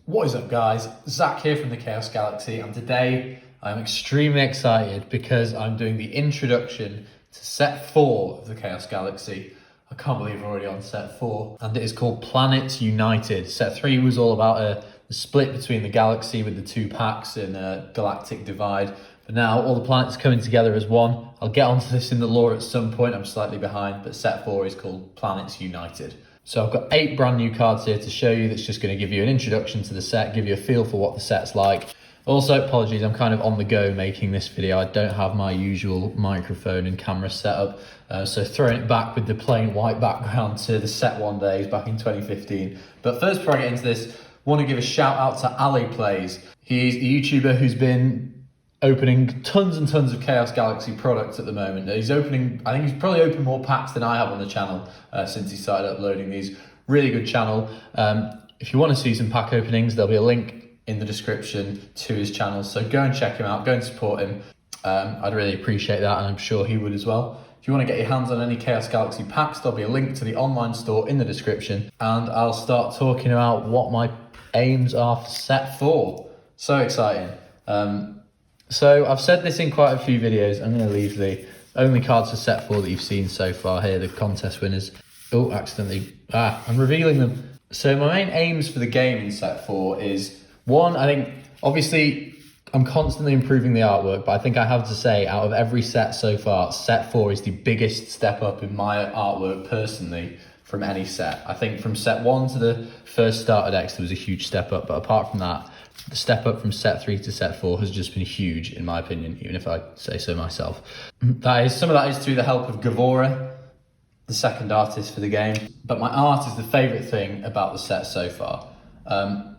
What is up, guys? Zach here from the Chaos Galaxy, and today I'm extremely excited because I'm doing the introduction to set 4 of the Chaos Galaxy. I can't believe we're already on set 4, and it is called Planets United. Set 3 was all about the split between the galaxy with the 2 packs and a galactic divide. But now all the planets are coming together as one. I'll get onto this in the lore at some point, I'm slightly behind, but set 4 is called Planets United. So I've got 8 brand new cards here to show you that's just going to give you an introduction to the set, give you a feel for what the set's like. Also, apologies, I'm kind of on the go making this video. I don't have my usual microphone and camera setup, so throwing it back with the plain white background to the set 1 days back in 2015. But first, before I get into this, I want to give a shout out to Aleplays. He's a YouTuber who's been opening tons and tons of Chaos Galaxy products at the moment. He's opening, I think he's probably opened more packs than I have on the channel since he started uploading these. Really good channel. If you want to see some pack openings, there'll be a link in the description to his channel. So go and check him out, go and support him. I'd really appreciate that, and I'm sure he would as well. If you want to get your hands on any Chaos Galaxy packs, there'll be a link to the online store in the description. And I'll start talking about what my aims are for set 4. So exciting. So I've said this in quite a few videos. I'm going to leave the only cards for set 4 that you've seen so far here, the contest winners. Oh, accidentally. I'm revealing them. So my main aims for the game in set 4 is, one, I think, obviously, I'm constantly improving the artwork, but I think I have to say, out of every set so far, set 4 is the biggest step up in my artwork personally from any set. I think from set 1 to the first starter decks, there was a huge step up, but apart from that, the step up from set 3 to set 4 has just been huge, in my opinion, even if I say so myself. Some of that is through the help of Gavora, the second artist for the game. But my art is the favourite thing about the set so far.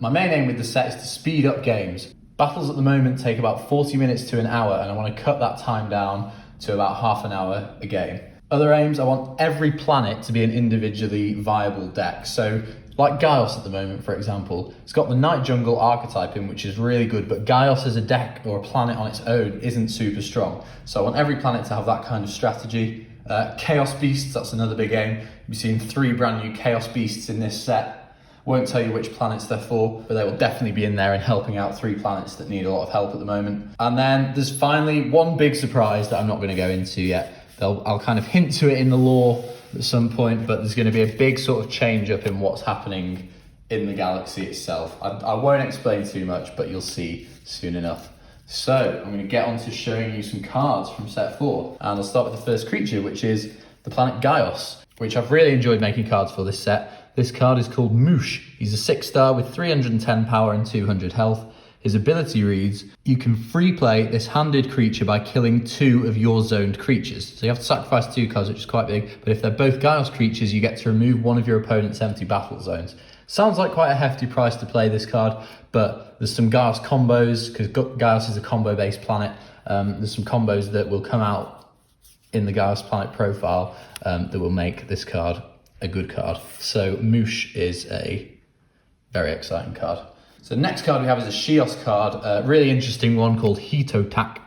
My main aim with the set is to speed up games. Battles at the moment take about 40 minutes to an hour, and I want to cut that time down to about half an hour a game. Other aims, I want every planet to be an individually viable deck. So, like Gaios at the moment, for example, it's got the Night Jungle archetype in, which is really good, but Gaios as a deck or a planet on its own isn't super strong. So I want every planet to have that kind of strategy. Chaos Beasts, that's another big aim. You've seen 3 brand new Chaos Beasts in this set. Won't tell you which planets they're for, but they will definitely be in there and helping out 3 planets that need a lot of help at the moment. And then there's finally one big surprise that I'm not going to go into yet. I'll kind of hint to it in the lore at some point, but there's going to be a big sort of change up in what's happening in the galaxy itself. I won't explain too much, but you'll see soon enough. So I'm going to get on to showing you some cards from set 4, and I'll start with the first creature, which is the planet Gaios, which I've really enjoyed making cards for this set. This card is called Moosh. He's a 6-star with 310 power and 200 health. His ability reads, you can free play this handed creature by killing 2 of your zoned creatures. So you have to sacrifice 2 cards, which is quite big, but if they're both Gaios creatures, you get to remove one of your opponent's empty battle zones. Sounds like quite a hefty price to play this card, but there's some Gaios combos, because Gaios is a combo-based planet. There's some combos that will come out in the Gaios planet profile that will make this card a good card. So Moosh is a very exciting card. So the next card we have is a Shios card, a really interesting one called Hitotak.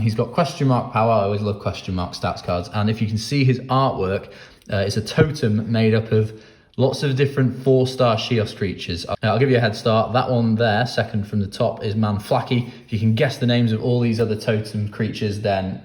He's got question mark power. I always love question mark stats cards. And if you can see his artwork, it's a totem made up of lots of different 4-star Shios creatures. I'll give you a head start. That one there, second from the top, is Manflaki. If you can guess the names of all these other totem creatures, then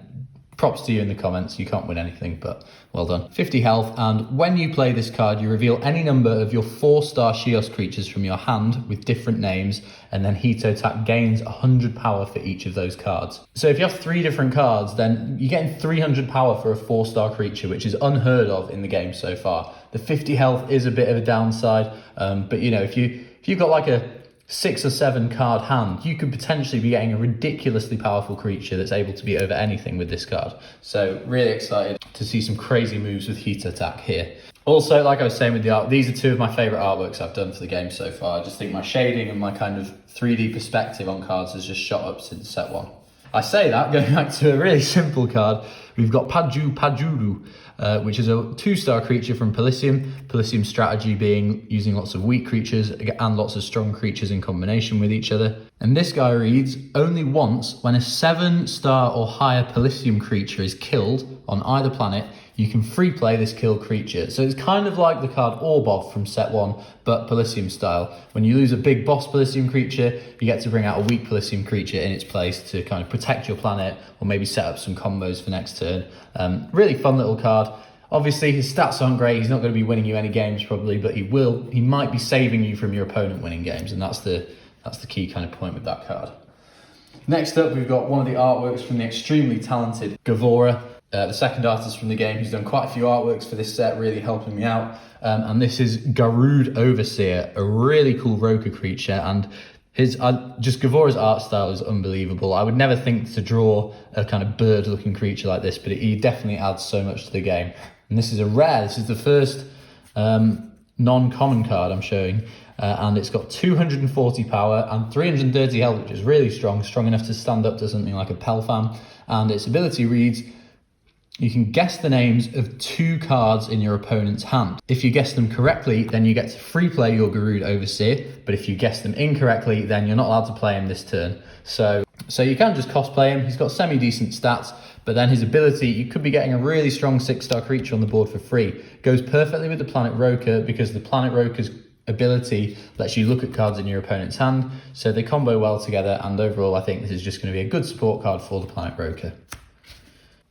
props to you in the comments. You can't win anything, but well done. 50 health, and when you play this card, you reveal any number of your 4-star Shios creatures from your hand with different names, and then Hitotak gains 100 power for each of those cards. So if you have 3 different cards, then you're getting 300 power for a 4-star creature, which is unheard of in the game so far. The 50 health is a bit of a downside, but you know, if you've got like a 6 or 7 card hand, you could potentially be getting a ridiculously powerful creature that's able to beat over anything with this card. So really excited to see some crazy moves with Hitotak here. Also, like I was saying with the art, these are 2 of my favourite artworks I've done for the game so far. I just think my shading and my kind of 3D perspective on cards has just shot up since set 1. I say that, going back to a really simple card, we've got Pajuru, which is a 2-star creature from Pelisium. Pelisium strategy being using lots of weak creatures and lots of strong creatures in combination with each other. And this guy reads, only once when a 7-star or higher Pelisium creature is killed on either planet, you can free play this kill creature. So it's kind of like the card Orbov from set 1, but Polysium style. When you lose a big boss Polysium creature, you get to bring out a weak Polysium creature in its place to kind of protect your planet, or maybe set up some combos for next turn. Really fun little card. Obviously, his stats aren't great. He's not going to be winning you any games probably, but he might be saving you from your opponent winning games, and that's the key kind of point with that card. Next up, we've got one of the artworks from the extremely talented Gavora, the second artist from the game, who's done quite a few artworks for this set, really helping me out. And this is Garud Overseer, a really cool Roka creature, and just Gavora's art style is unbelievable. I would never think to draw a kind of bird-looking creature like this, but he definitely adds so much to the game. And this is a rare. This is the first non-common card I'm showing. And it's got 240 power and 330 health, which is really strong enough to stand up to something like a Pelfam. And its ability reads, you can guess the names of 2 cards in your opponent's hand. If you guess them correctly, then you get to free play your Garud Overseer, but if you guess them incorrectly, then you're not allowed to play him this turn. So you can just cost play him. He's got semi-decent stats, but then his ability, you could be getting a really strong 6-star creature on the board for free. Goes perfectly with the Planet Roka because the Planet Roka's ability lets you look at cards in your opponent's hand, so they combo well together, and overall I think this is just going to be a good support card for the Planet Roka.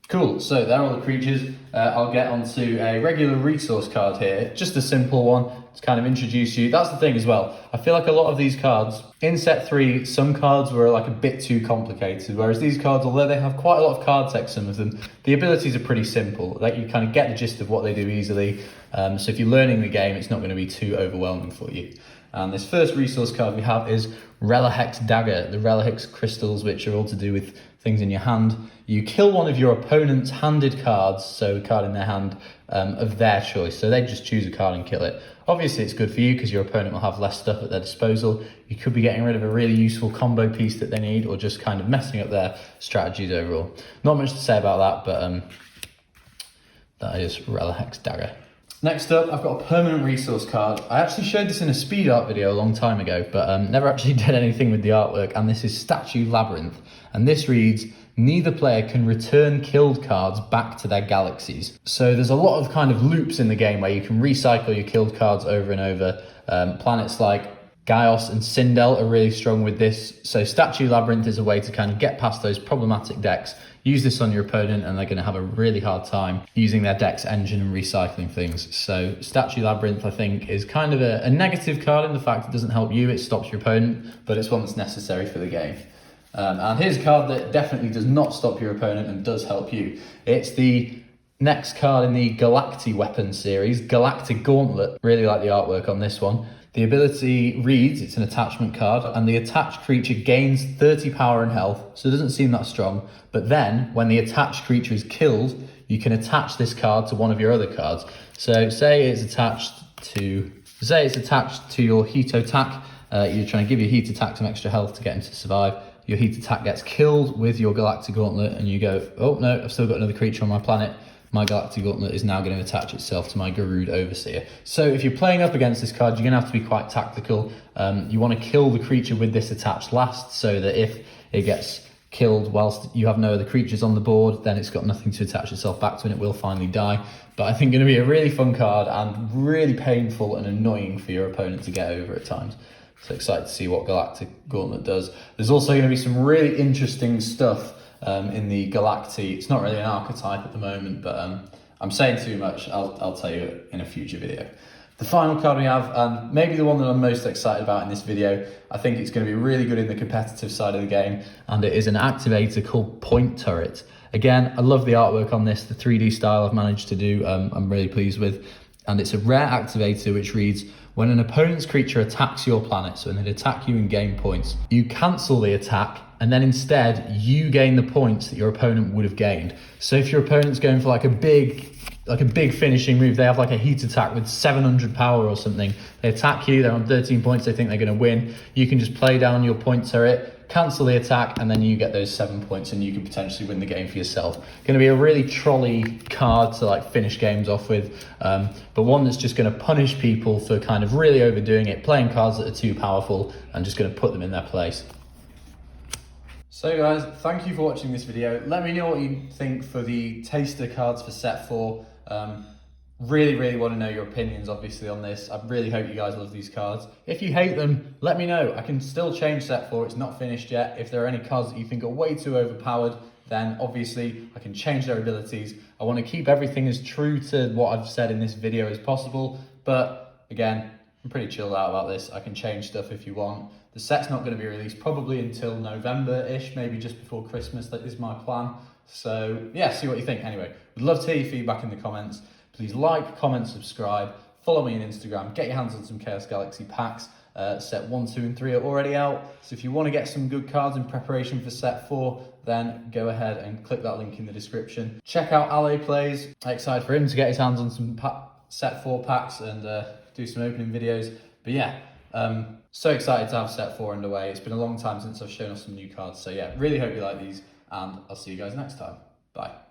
Cool, so there are all the creatures. I'll get onto a regular resource card here, just a simple one to kind of introduce you. That's the thing as well, I feel like a lot of these cards, in set 3, some cards were like a bit too complicated, whereas these cards, although they have quite a lot of card text, some of them, the abilities are pretty simple. Like, you kind of get the gist of what they do easily, so if you're learning the game, it's not going to be too overwhelming for you. And this first resource card we have is Relihex Dagger, the Relihex crystals, which are all to do with things in your hand. You kill one of your opponent's handed cards, so a card in their hand of their choice. So they just choose a card and kill it. Obviously, it's good for you because your opponent will have less stuff at their disposal. You could be getting rid of a really useful combo piece that they need, or just kind of messing up their strategies overall. Not much to say about that, but that is Relihex Dagger. Next up, I've got a permanent resource card. I actually showed this in a speed art video a long time ago, but never actually did anything with the artwork, and this is Statue Labyrinth. And this reads, neither player can return killed cards back to their galaxies. So there's a lot of kind of loops in the game where you can recycle your killed cards over and over. Planets like Gaios and Sindel are really strong with this. So Statue Labyrinth is a way to kind of get past those problematic decks, use this on your opponent, and they're going to have a really hard time using their deck's engine and recycling things. So Statue Labyrinth, I think, is kind of a negative card in the fact it doesn't help you, it stops your opponent, but it's one that's necessary for the game. And here's a card that definitely does not stop your opponent and does help you. It's the next card in the Galactic Weapon series, Galactic Gauntlet. Really like the artwork on this one. The ability reads, it's an attachment card, and the attached creature gains 30 power and health, so it doesn't seem that strong. But then, when the attached creature is killed, you can attach this card to one of your other cards. So say it's attached to your Heat Attack. You're trying to give your Heat Attack some extra health to get him to survive. Your Heat Attack gets killed with your Galactic Gauntlet, and you go, oh no, I've still got another creature on my planet. My Galactic Gauntlet is now going to attach itself to my Garud Overseer. So if you're playing up against this card, you're going to have to be quite tactical. You want to kill the creature with this attached last, so that if it gets killed whilst you have no other creatures on the board, then it's got nothing to attach itself back to and it will finally die. But I think going to be a really fun card and really painful and annoying for your opponent to get over at times. So excited to see what Galactic Gauntlet does. There's also going to be some really interesting stuff in the Galactic. It's not really an archetype at the moment, but I'm saying too much. I'll tell you in a future video. The final card we have, and maybe the one that I'm most excited about in this video, I think it's going to be really good in the competitive side of the game, and it is an activator called Point Turret. Again, I love the artwork on this, the 3D style I've managed to do, I'm really pleased with. And it's a rare activator which reads, when an opponent's creature attacks your planet, so when they attack you and gain points, you cancel the attack, and then instead you gain the points that your opponent would have gained. So if your opponent's going for like a big finishing move, they have like a Heat Attack with 700 power or something, they attack you, they're on 13 points, they think they're going to win, you can just play down your Point Turret, cancel the attack, and then you get those 7 points and you can potentially win the game for yourself. Going to be a really trolley card to like finish games off with, but one that's just going to punish people for kind of really overdoing it, playing cards that are too powerful, and just going to put them in their place. So guys, thank you for watching this video. Let me know what you think for the taster cards for set 4. Really, really want to know your opinions, obviously, on this. I really hope you guys love these cards. If you hate them, let me know. I can still change set 4. It's not finished yet. If there are any cards that you think are way too overpowered, then obviously I can change their abilities. I want to keep everything as true to what I've said in this video as possible. But again, I'm pretty chilled out about this. I can change stuff if you want. The set's not going to be released probably until November-ish, maybe just before Christmas. That is my plan. So yeah, see what you think. Anyway, would love to hear your feedback in the comments. Please like, comment, subscribe, follow me on Instagram, get your hands on some Chaos Galaxy packs. Set 1, 2 and 3 are already out. So if you want to get some good cards in preparation for set 4, then go ahead and click that link in the description. Check out Aleplays. Excited for him to get his hands on some set 4 packs and do some opening videos. But yeah, so excited to have set 4 underway. It's been a long time since I've shown off some new cards. So yeah, really hope you like these, and I'll see you guys next time. Bye.